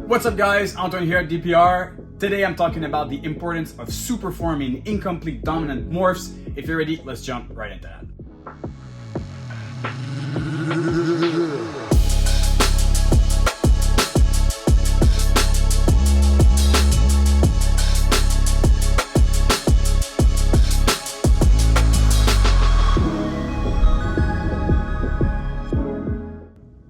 What's up guys, Antoine here at DPR. Today I'm talking about the importance of superforming incomplete dominant morphs. If you're ready, let's jump right into that.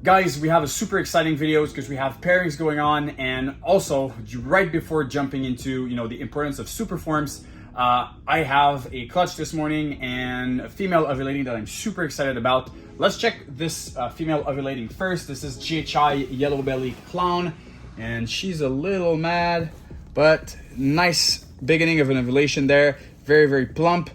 Guys, we have a super exciting videos because we have pairings going on, and also right before jumping into the importance of super forms, I have a clutch this morning and a female ovulating that I'm super excited about. Let's check this female ovulating first. This is GHI Yellow Belly Clown, and she's a little mad, but nice beginning of an ovulation there. Very plump.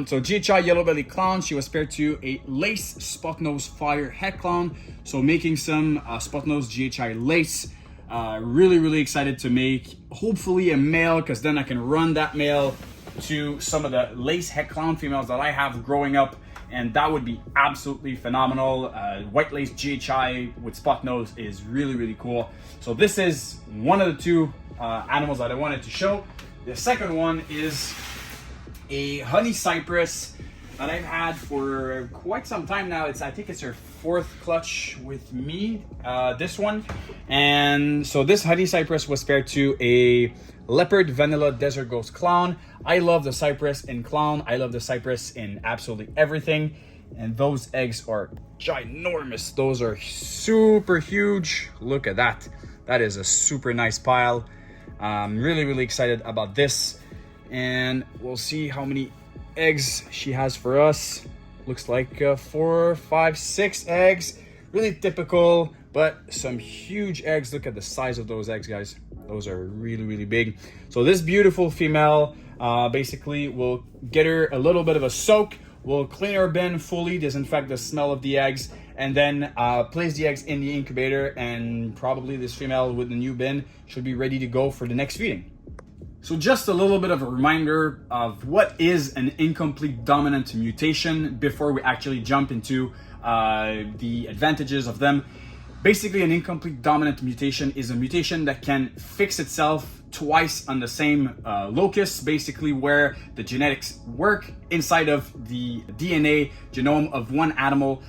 So GHI Yellow Belly Clown, she was paired to a lace spot nose fire head clown. So making some spot nose GHI lace. Really excited to make hopefully a male, because then I can run that male to some of the lace head clown females that I have growing up, and that would be absolutely phenomenal. White lace GHI with spot nose is really cool. So this is one of the two animals that I wanted to show. The second one is a honey cypress that I've had for quite some time now. I think it's her fourth clutch with me, this one. And so this honey cypress was paired to a leopard vanilla desert ghost clown. I love the cypress in clown. I love the cypress in absolutely everything. And those eggs are ginormous. Those are super huge. Look at that. That is a super nice pile. I'm really excited about this. And we'll see how many eggs she has for us. Looks like 4, 5, 6 eggs. Really typical, but some huge eggs. Look at the size of those eggs, guys. Those are really big. So this beautiful female, basically we'll get her a little bit of a soak. We'll clean her bin fully, disinfect the smell of the eggs, and then place the eggs in the incubator, and probably this female with the new bin should be ready to go for the next feeding. So just a little bit of a reminder of what is an incomplete dominant mutation before we actually jump into the advantages of them. Basically, an incomplete dominant mutation is a mutation that can fix itself twice on the same locus, basically where the genetics work inside of the DNA genome of one animal.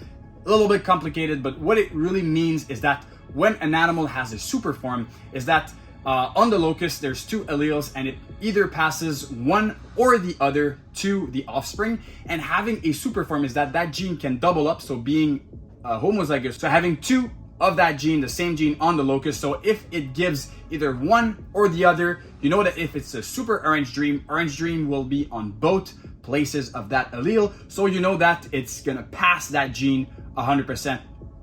A little bit complicated, but what it really means is that when an animal has a super form, is that on the locus, there's two alleles, and it either passes one or the other to the offspring. And having a superform is that gene can double up, so being homozygous, so having two of that gene, the same gene on the locus. So if it gives either one or the other, you know that if it's a super orange dream will be on both places of that allele. So you know that it's gonna pass that gene 100%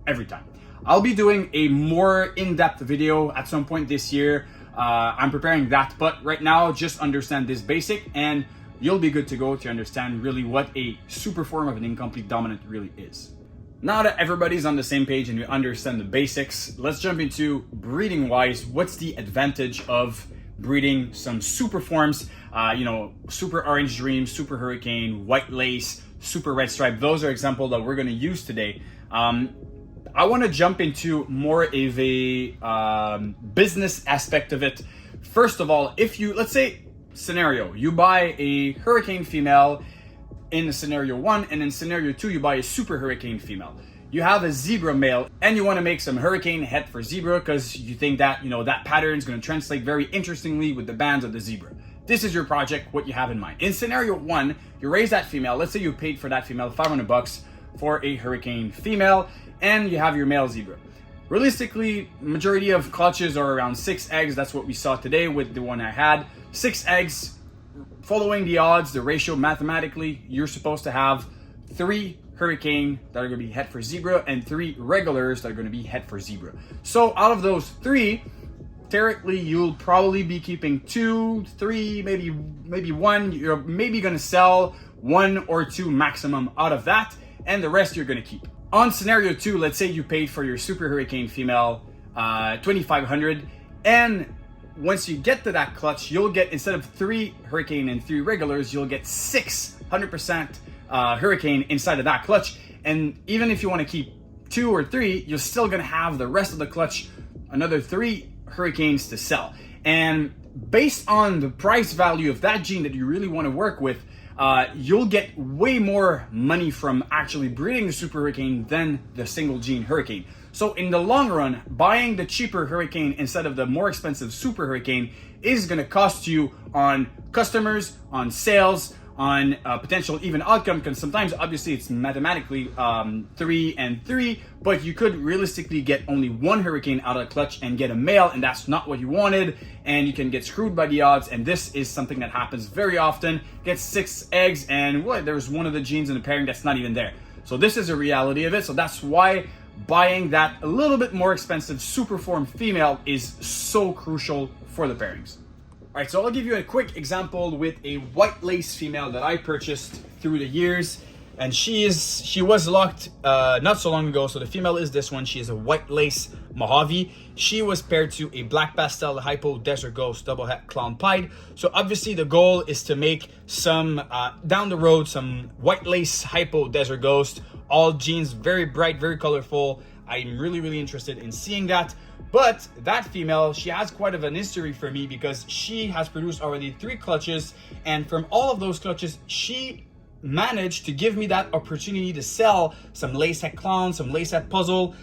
every time. I'll be doing a more in-depth video at some point this year. I'm preparing that, but right now just understand this basic and you'll be good to go to understand really what a super form of an incomplete dominant really is. Now that everybody's on the same page and you understand the basics, let's jump into breeding wise. What's the advantage of breeding some super forms? Super orange dream, super hurricane, white lace, super red stripe. Those are examples that we're gonna use today. I want to jump into more of a business aspect of it. First of all, if you, let's say scenario, you buy a hurricane female in scenario 1, and in scenario 2 you buy a super hurricane female. You have a zebra male and you want to make some hurricane head for zebra because you think that that pattern is going to translate very interestingly with the bands of the zebra. This is your project, what you have in mind. In scenario 1, you raise that female. Let's say you paid for that female $500 for a hurricane female, and you have your male zebra. Realistically, majority of clutches are around 6 eggs. That's what we saw today with the one I had. 6 eggs. Following the odds, the ratio mathematically, you're supposed to have 3 hurricane that are going to be head for zebra and 3 regulars that are going to be head for zebra. So out of those 3, theoretically, you'll probably be keeping 2, 3, maybe 1. You're maybe going to sell 1 or 2 maximum out of that, and the rest you're going to keep. On scenario 2, let's say you paid for your super hurricane female $2,500, and once you get to that clutch, you'll get, instead of 3 hurricane and 3 regulars, you'll get 600% hurricane inside of that clutch. And even if you want to keep 2 or 3, you're still going to have the rest of the clutch, another 3 hurricanes to sell. And based on the price value of that gene that you really want to work with, you'll get way more money from actually breeding the super hurricane than the single gene hurricane. So in the long run, buying the cheaper hurricane instead of the more expensive super hurricane is going to cost you on customers, on sales, on potential even outcome, because sometimes obviously it's mathematically 3 and 3, but you could realistically get only one hurricane out of the clutch and get a male, and that's not what you wanted, and you can get screwed by the odds. And this is something that happens very often. Get 6 eggs and there's one of the genes in the pairing that's not even there. So this is a reality of it. So that's why buying that a little bit more expensive superform female is so crucial for the pairings. All right, so I'll give you a quick example with a white lace female that I purchased through the years, and she was locked not so long ago. So the female is this one. She is a white lace Mojave. She was paired to a black pastel hypo desert ghost double het clown pied. So obviously the goal is to make some down the road some white lace hypo desert ghost, all genes very bright, very colorful. I'm really interested in seeing that. But that female, she has quite of an history for me because she has produced already 3 clutches, and from all of those clutches, she managed to give me that opportunity to sell some lace het clown, some lace het puzzle,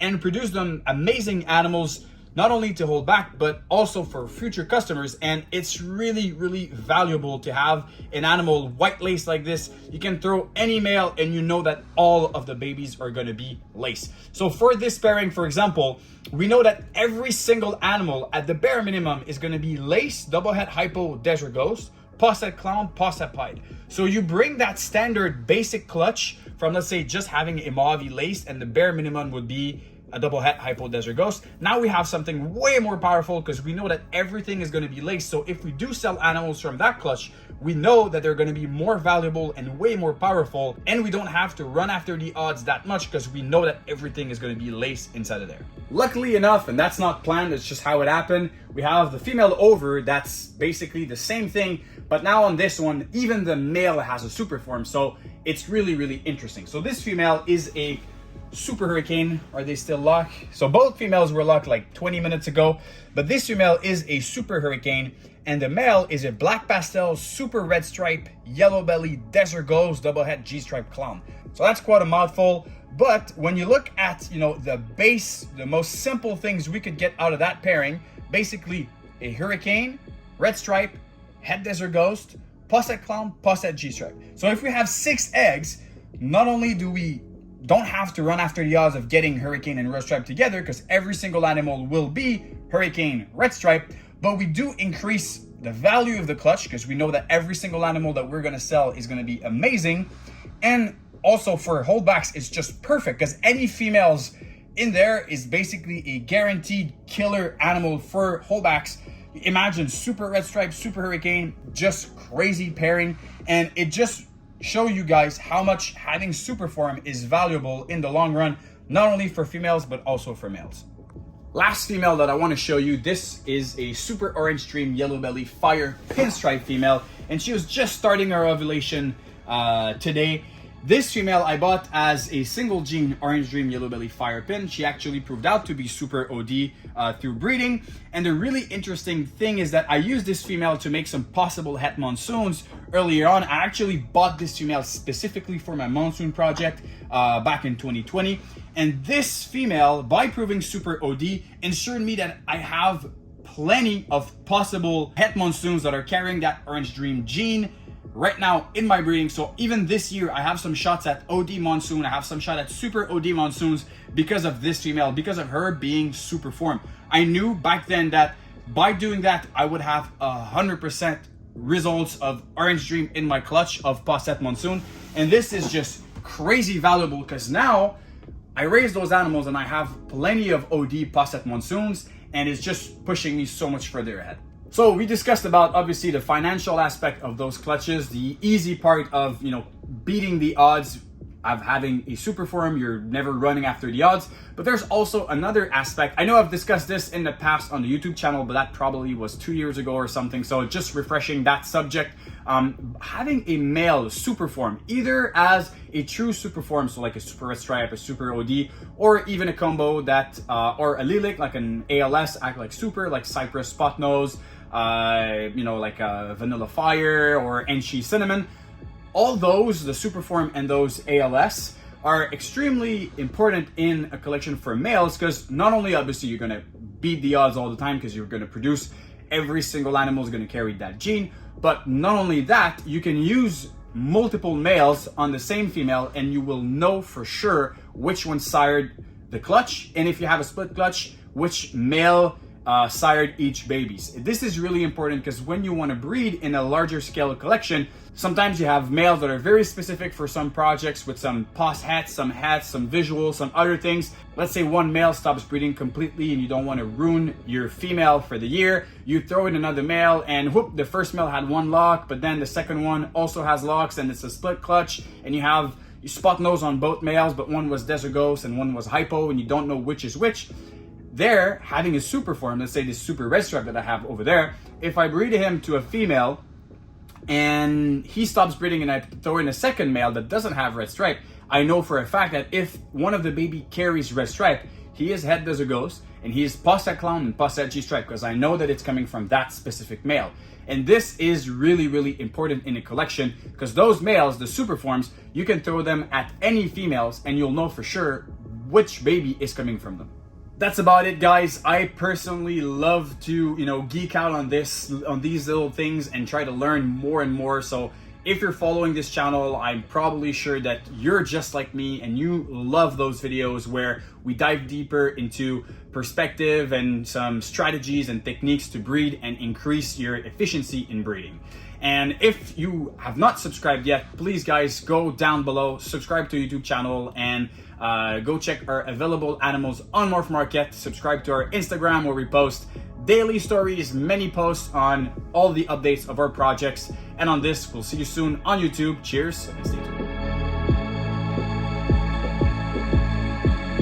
and produce them amazing animals, not only to hold back, but also for future customers. And it's really valuable to have an animal white lace like this. You can throw any male and you know that all of the babies are gonna be lace. So for this pairing, for example, we know that every single animal at the bare minimum is gonna be lace, double het hypo, desert ghost, posset clown, posset pied. So you bring that standard basic clutch from, let's say, just having a Mojave lace, and the bare minimum would be a double het hypo desert ghost. Now we have something way more powerful because we know that everything is going to be laced. So if we do sell animals from that clutch, we know that they're going to be more valuable and way more powerful, and we don't have to run after the odds that much because we know that everything is going to be laced inside of there. Luckily enough, and that's not planned, it's just how it happened, we have the female over that's basically the same thing, but now on this one, even the male has a super form. So it's really interesting. So this female is a super hurricane. Are they still locked? So both females were locked like 20 minutes ago, but this female is a super hurricane, and the male is a black pastel super red stripe yellow belly desert ghost double het G-stripe clown. So that's quite a mouthful, but when you look at the base, the most simple things we could get out of that pairing, basically a hurricane, red stripe, het desert ghost, posset clown, posset G-stripe. So if we have 6 eggs, not only do we don't have to run after the odds of getting hurricane and red stripe together, because every single animal will be hurricane, red stripe, but we do increase the value of the clutch because we know that every single animal that we're going to sell is going to be amazing. And also for holdbacks, it's just perfect because any females in there is basically a guaranteed killer animal for holdbacks. Imagine super red stripe, super hurricane, just crazy pairing. And it just show you guys how much having super form is valuable in the long run, not only for females but also for males. Last female that I want to show you, this is a super orange stream yellow belly fire pinstripe female, and she was just starting her ovulation today. This female I bought as a single gene orange dream yellow belly fire pin. She actually proved out to be super OD through breeding. And the really interesting thing is that I used this female to make some possible het monsoons earlier on. I actually bought this female specifically for my monsoon project back in 2020. And this female, by proving super OD, ensured me that I have plenty of possible het monsoons that are carrying that orange dream gene right now in my breeding. So even this year, I have some shots at OD monsoon. I have some shot at super OD monsoons because of this female, because of her being super form. I knew back then that by doing that, I would have 100% results of orange dream in my clutch of posset monsoon. And this is just crazy valuable because now I raise those animals and I have plenty of OD posset monsoons, and it's just pushing me so much further ahead. So we discussed about obviously the financial aspect of those clutches, the easy part of beating the odds of having a super form. You're never running after the odds. But there's also another aspect. I know I've discussed this in the past on the YouTube channel, but that probably was 2 years ago or something. So just refreshing that subject. Having a male super form, either as a true super form, so like a super red stripe, a super OD, or even a combo that, or allelic, like an ALS, act like super, like Cypress Spot Nose, like Vanilla Fire or Enchi Cinnamon. All those, the super form and those ALS, are extremely important in a collection for males, because not only obviously you're going to beat the odds all the time because you're going to produce, every single animal is going to carry that gene, but not only that, you can use multiple males on the same female and you will know for sure which one sired the clutch, and if you have a split clutch, which male sired each babies. This is really important because when you want to breed in a larger scale collection, sometimes you have males that are very specific for some projects with some pos hats, some visuals, some other things. Let's say one male stops breeding completely and you don't want to ruin your female for the year. You throw in another male and whoop, the first male had one lock, but then the second one also has locks and it's a split clutch, and you spot nose on both males, but one was Desert Ghost and one was Hypo, and you don't know which is which. There, having a super form, let's say this super red stripe that I have over there, if I breed him to a female and he stops breeding and I throw in a second male that doesn't have red stripe, I know for a fact that if one of the baby carries red stripe, he is head Desert Ghost and he is Posset Clown and Posset G stripe, because I know that it's coming from that specific male. And this is really, really important in a collection, because those males, the super forms, you can throw them at any females and you'll know for sure which baby is coming from them. That's about it, guys. I personally love to, geek out on these little things and try to learn more and more. So if you're following this channel, I'm probably sure that you're just like me and you love those videos where we dive deeper into perspective and some strategies and techniques to breed and increase your efficiency in breeding. And if you have not subscribed yet, please guys, go down below, subscribe to our YouTube channel, and go check our available animals on Morph Market. Subscribe to our Instagram where we post daily stories, many posts on all the updates of our projects. And on this, we'll see you soon on YouTube. Cheers.